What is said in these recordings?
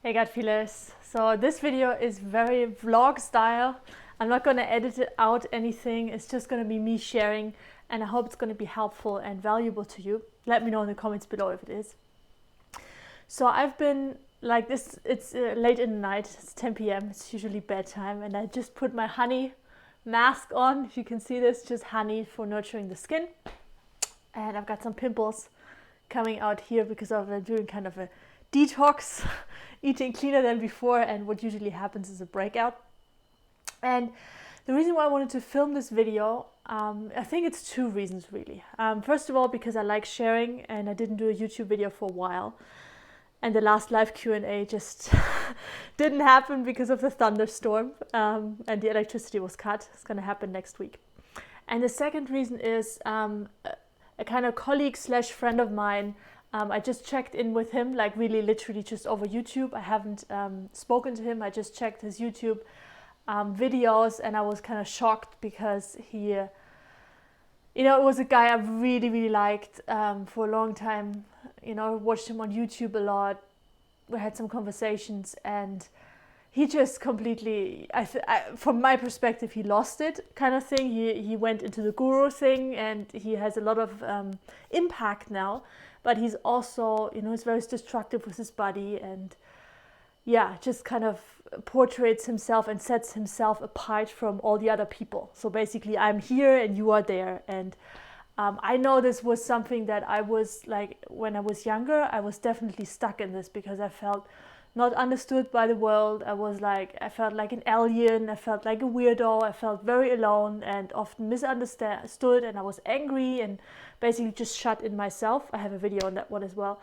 Hey gut feelers, so this video is very vlog style. I'm not going to edit it out anything, it's just going to be me sharing, and I hope it's going to be helpful and valuable to you. Let me know in the comments below if it is. So I've been like this, it's late in the night, it's 10 p.m, it's usually bedtime, and I just put my honey mask on. If you can see this, just honey for nurturing the skin, and I've got some pimples coming out here because of doing kind of a detox, eating cleaner than before, and what usually happens is a breakout. And the reason why I wanted to film this video, I think it's two reasons really. First of all, because I like sharing, and I didn't do a YouTube video for a while, and the last live Q&A just didn't happen because of the thunderstorm, and the electricity was cut. It's going to happen next week. And the second reason is a kind of colleague slash friend of mine. I just checked in with him, like really literally just over YouTube. I haven't spoken to him. I just checked his YouTube videos, and I was kind of shocked because he, it was a guy I really liked for a long time. Watched him on YouTube a lot. We had some conversations, and he just completely, from my perspective, he lost it kind of thing. He went into the guru thing, and he has a lot of impact now. But he's also, he's very destructive with his body, and yeah, just kind of portrays himself and sets himself apart from all the other people. So basically, I'm here and you are there. And I know this was something that I was like, when I was younger, I was definitely stuck in this because I felt not understood by the world. I felt like an alien, I felt like a weirdo, I felt very alone and often misunderstood, and I was angry and basically just shut in myself. I have a video on that one as well,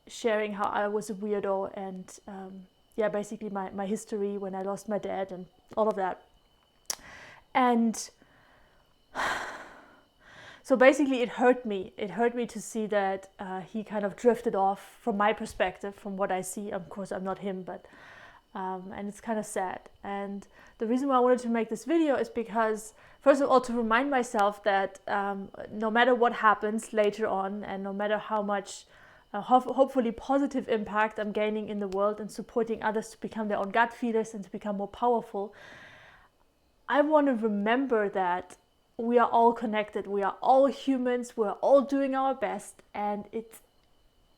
sharing how I was a weirdo and basically my history when I lost my dad and all of that. And so basically it hurt me to see that he kind of drifted off from my perspective, from what I see. Of course I'm not him, but and it's kind of sad. And the reason why I wanted to make this video is because, first of all, to remind myself that no matter what happens later on, and no matter how much hopefully positive impact I'm gaining in the world and supporting others to become their own gut feelers and to become more powerful, I want to remember that we are all connected, we are all humans, we're all doing our best, and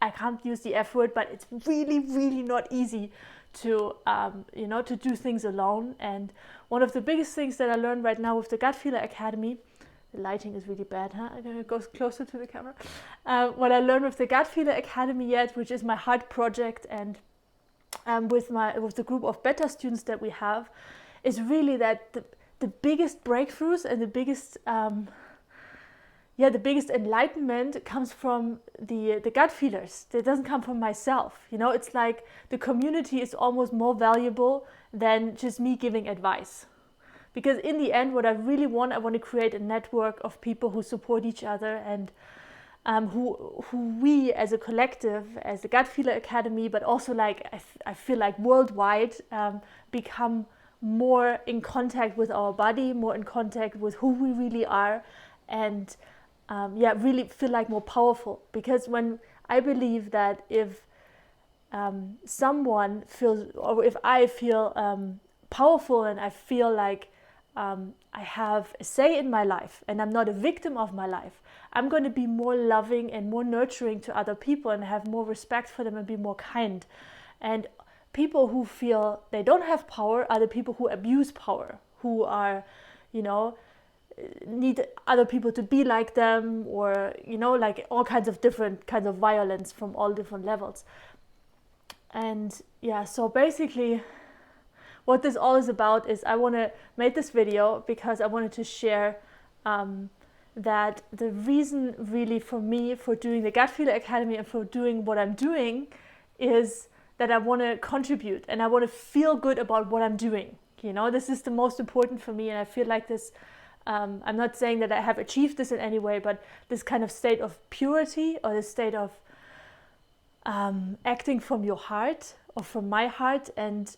I can't use the F word, but it's really not easy to to do things alone. And one of the biggest things that I learned right now with the Gut Feeler Academy, the lighting is really bad, huh? I'm gonna go closer to the camera. What I learned with the Gut Feeler Academy which is my heart project, and with the group of beta students that we have, is really that the biggest breakthroughs and the biggest enlightenment comes from the gut feelers. It doesn't come from myself. It's like the community is almost more valuable than just me giving advice. Because in the end, what I really want, I want to create a network of people who support each other, and who we as a collective, as the Gut Feeler Academy, but also like I feel like worldwide, become more in contact with our body, more in contact with who we really are, and really feel like more powerful. Because when I believe that if someone feels, or if I feel powerful, and I feel like I have a say in my life and I'm not a victim of my life, I'm going to be more loving and more nurturing to other people, and have more respect for them and be more kind. And people who feel they don't have power are the people who abuse power, who are, need other people to be like them, or, like all kinds of different kinds of violence from all different levels. And so basically what this all is about is I want to make this video because I wanted to share that the reason really for me for doing the Gut Feeler Academy and for doing what I'm doing is that I want to contribute, and I want to feel good about what I'm doing. This is the most important for me, and I feel like this, I'm not saying that I have achieved this in any way, but this kind of state of purity, or this state of acting from your heart, or from my heart, and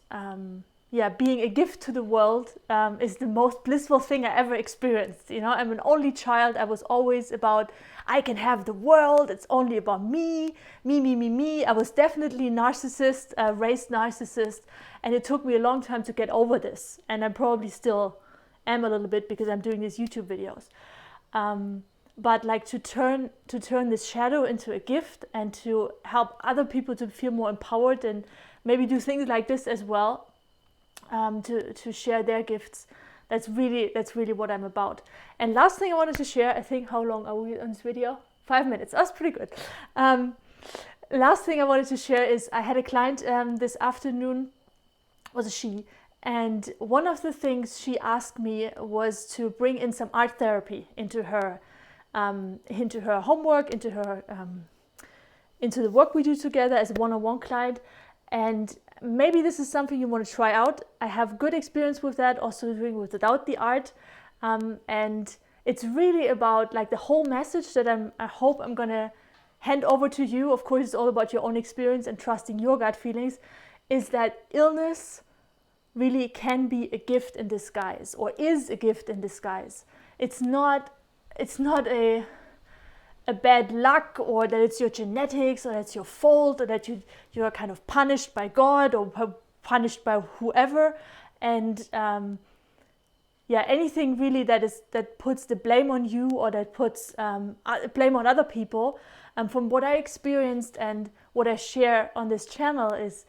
being a gift to the world is the most blissful thing I ever experienced. You know, I'm an only child. I was always about, I can have the world. It's only about me. I was definitely narcissist, raised narcissist. And it took me a long time to get over this. And I probably still am a little bit because I'm doing these YouTube videos. But like to turn this shadow into a gift and to help other people to feel more empowered and maybe do things like this as well, to share their gifts. That's really what I'm about. And last thing I wanted to share, I think, how long are we on this video? 5 minutes. That's pretty good. Last thing I wanted to share is I had a client this afternoon, was a she, and one of the things she asked me was to bring in some art therapy into her homework, into the work we do together as a one-on-one client. And maybe this is something you want to try out. I have good experience with that, also doing without the art. And it's really about like the whole message that I hope I'm going to hand over to you. Of course, it's all about your own experience and trusting your gut feelings, is that illness really can be a gift in disguise, or is a gift in disguise. It's not a bad luck, or that it's your genetics, or that it's your fault, or that you're kind of punished by God or punished by whoever. And anything really that puts the blame on you, or that puts blame on other people. From what I experienced and what I share on this channel is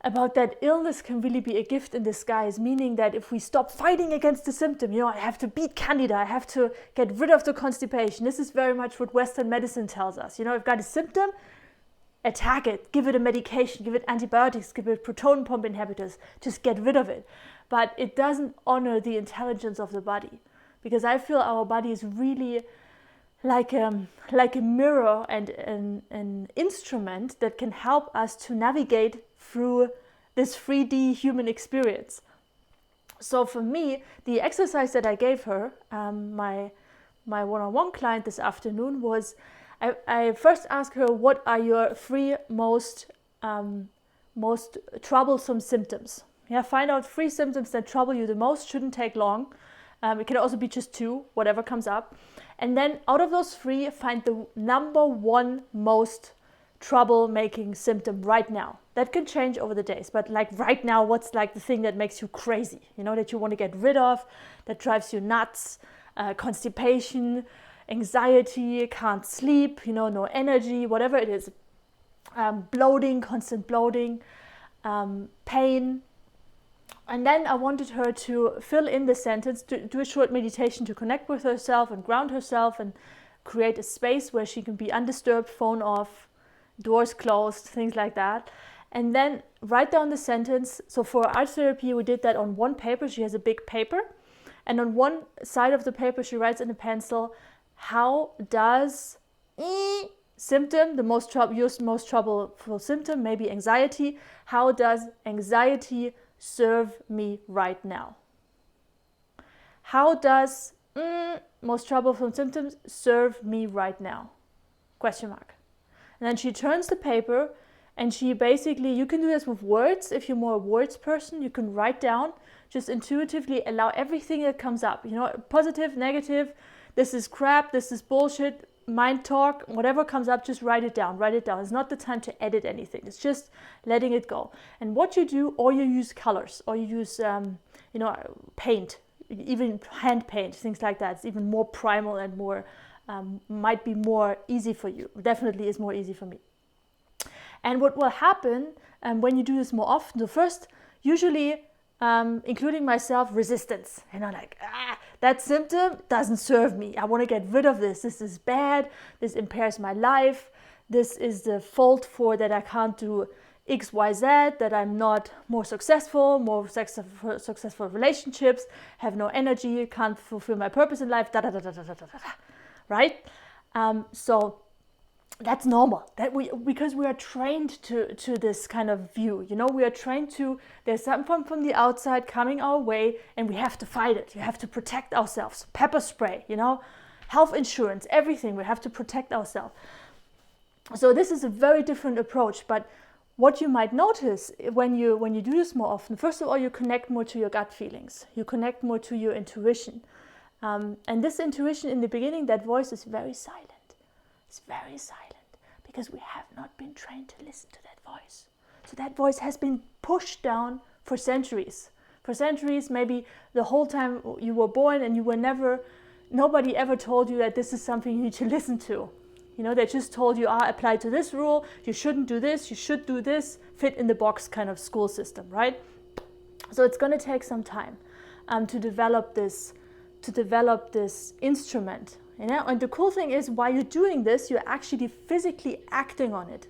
about that illness can really be a gift in disguise, meaning that if we stop fighting against the symptom, you know, I have to beat Candida, I have to get rid of the constipation. This is very much what Western medicine tells us. You know, I've got a symptom, attack it, give it a medication, give it antibiotics, give it proton pump inhibitors, just get rid of it. But it doesn't honor the intelligence of the body, because I feel our body is really like a mirror and an instrument that can help us to navigate through this 3D human experience. So for me, the exercise that I gave her, my one-on-one client this afternoon, was I first asked her, what are your 3 most troublesome symptoms? Yeah, find out 3 symptoms that trouble you the most. Shouldn't take long. It can also be just 2, whatever comes up. And then out of those 3, find the number 1 most trouble-making symptom right now. That can change over the days, but like right now, what's like the thing that makes you crazy, you know, that you want to get rid of, that drives you nuts? Constipation, anxiety, can't sleep, you know, no energy, whatever it is. Bloating, constant bloating, pain. And then I wanted her to fill in the sentence, to do a short meditation to connect with herself and ground herself and create a space where she can be undisturbed, phone off, doors closed, things like that. And then write down the sentence. So for art therapy, we did that on one paper. She has a big paper. And on one side of the paper, she writes in a pencil, how does symptom, the most troubleful symptom, maybe anxiety, how does anxiety serve me right now? How does most troublesome symptoms serve me right now? Question mark. And then she turns the paper and she basically, you can do this with words. If you're more a words person, you can write down, just intuitively allow everything that comes up. You know, positive, negative, this is crap, this is bullshit, mind talk, whatever comes up, just write it down, write it down. It's not the time to edit anything. It's just letting it go. And what you do, or you use colors, or you use, paint, even hand paint, things like that. It's even more primal and more, might be more easy for you. Definitely is more easy for me. And what will happen when you do this more often, so first, usually, including myself, resistance. You know, like, that symptom doesn't serve me. I want to get rid of this. This is bad. This impairs my life. This is the fault for that I can't do X, Y, Z, that I'm not more successful relationships, have no energy, can't fulfill my purpose in life, right? So that's normal. Because we are trained to this kind of view. You know, we are trained to, there's something from the outside coming our way and we have to fight it. You have to protect ourselves. Pepper spray, you know, health insurance, everything. We have to protect ourselves. So this is a very different approach. But what you might notice when you do this more often, first of all, you connect more to your gut feelings. You connect more to your intuition. And this intuition in the beginning, that voice is very silent. It's very silent because we have not been trained to listen to that voice. So that voice has been pushed down for centuries. For centuries, maybe the whole time you were born, and nobody ever told you that this is something you need to listen to. You know, they just told you, apply to this rule, you shouldn't do this, you should do this, fit in the box kind of school system, right? So it's going to take some time to develop this instrument. You know? And the cool thing is, while you're doing this, you're actually physically acting on it.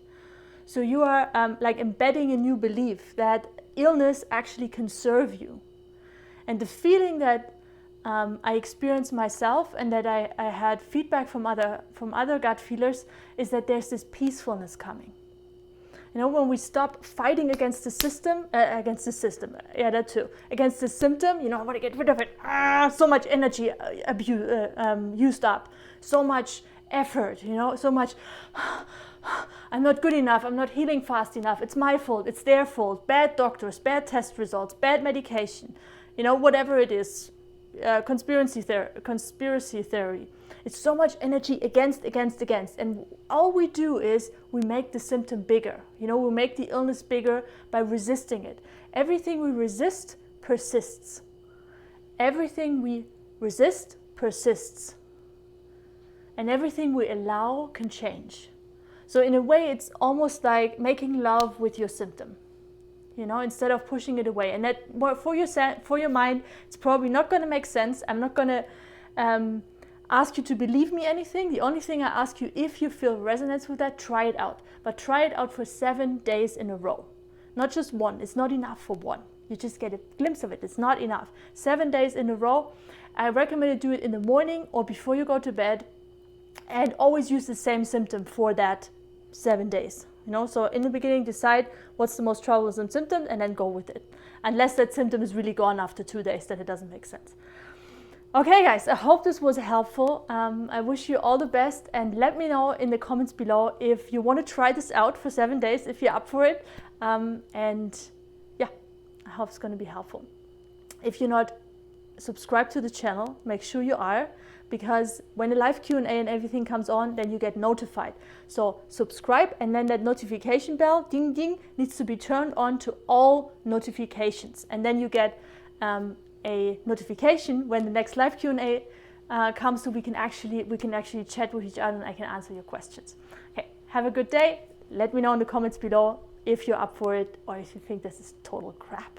So you are like embedding a new belief that illness actually can serve you. And the feeling that I experienced myself, and that I had feedback from other gut feelers, is that there's this peacefulness coming. You know, when we stop fighting against the system, against the symptom, you know, I want to get rid of it. So much energy used up, so much effort, you know, so much. I'm not good enough, I'm not healing fast enough, it's my fault, it's their fault, bad doctors, bad test results, bad medication, you know, whatever it is. Conspiracy theory. It's so much energy against, and all we do is we make the symptom bigger. You know, we make the illness bigger by resisting it. Everything we resist persists. Everything we resist persists. And everything we allow can change. So in a way, it's almost like making love with your symptom. You know, instead of pushing it away. And that, for your mind, it's probably not going to make sense. I'm not going to ask you to believe me anything. The only thing I ask you, if you feel resonance with that, try it out. But try it out for 7 days in a row. Not just one. It's not enough for one. You just get a glimpse of it. It's not enough. 7 days in a row. I recommend you do it in the morning or before you go to bed. And always use the same symptom for that 7 days. You know, so in the beginning, decide what's the most troublesome symptom and then go with it. Unless that symptom is really gone after 2 days, then it doesn't make sense. Okay, guys, I hope this was helpful. I wish you all the best, and let me know in the comments below if you want to try this out for 7 days, if you're up for it. And yeah, I hope it's going to be helpful. If you're not subscribed to the channel, make sure you are, because when the live Q&A and everything comes on, then you get notified. So subscribe, and then that notification bell, ding ding, needs to be turned on to all notifications. And then you get a notification when the next live Q&A comes, so we can actually chat with each other and I can answer your questions. Okay, have a good day. Let me know in the comments below if you're up for it or if you think this is total crap.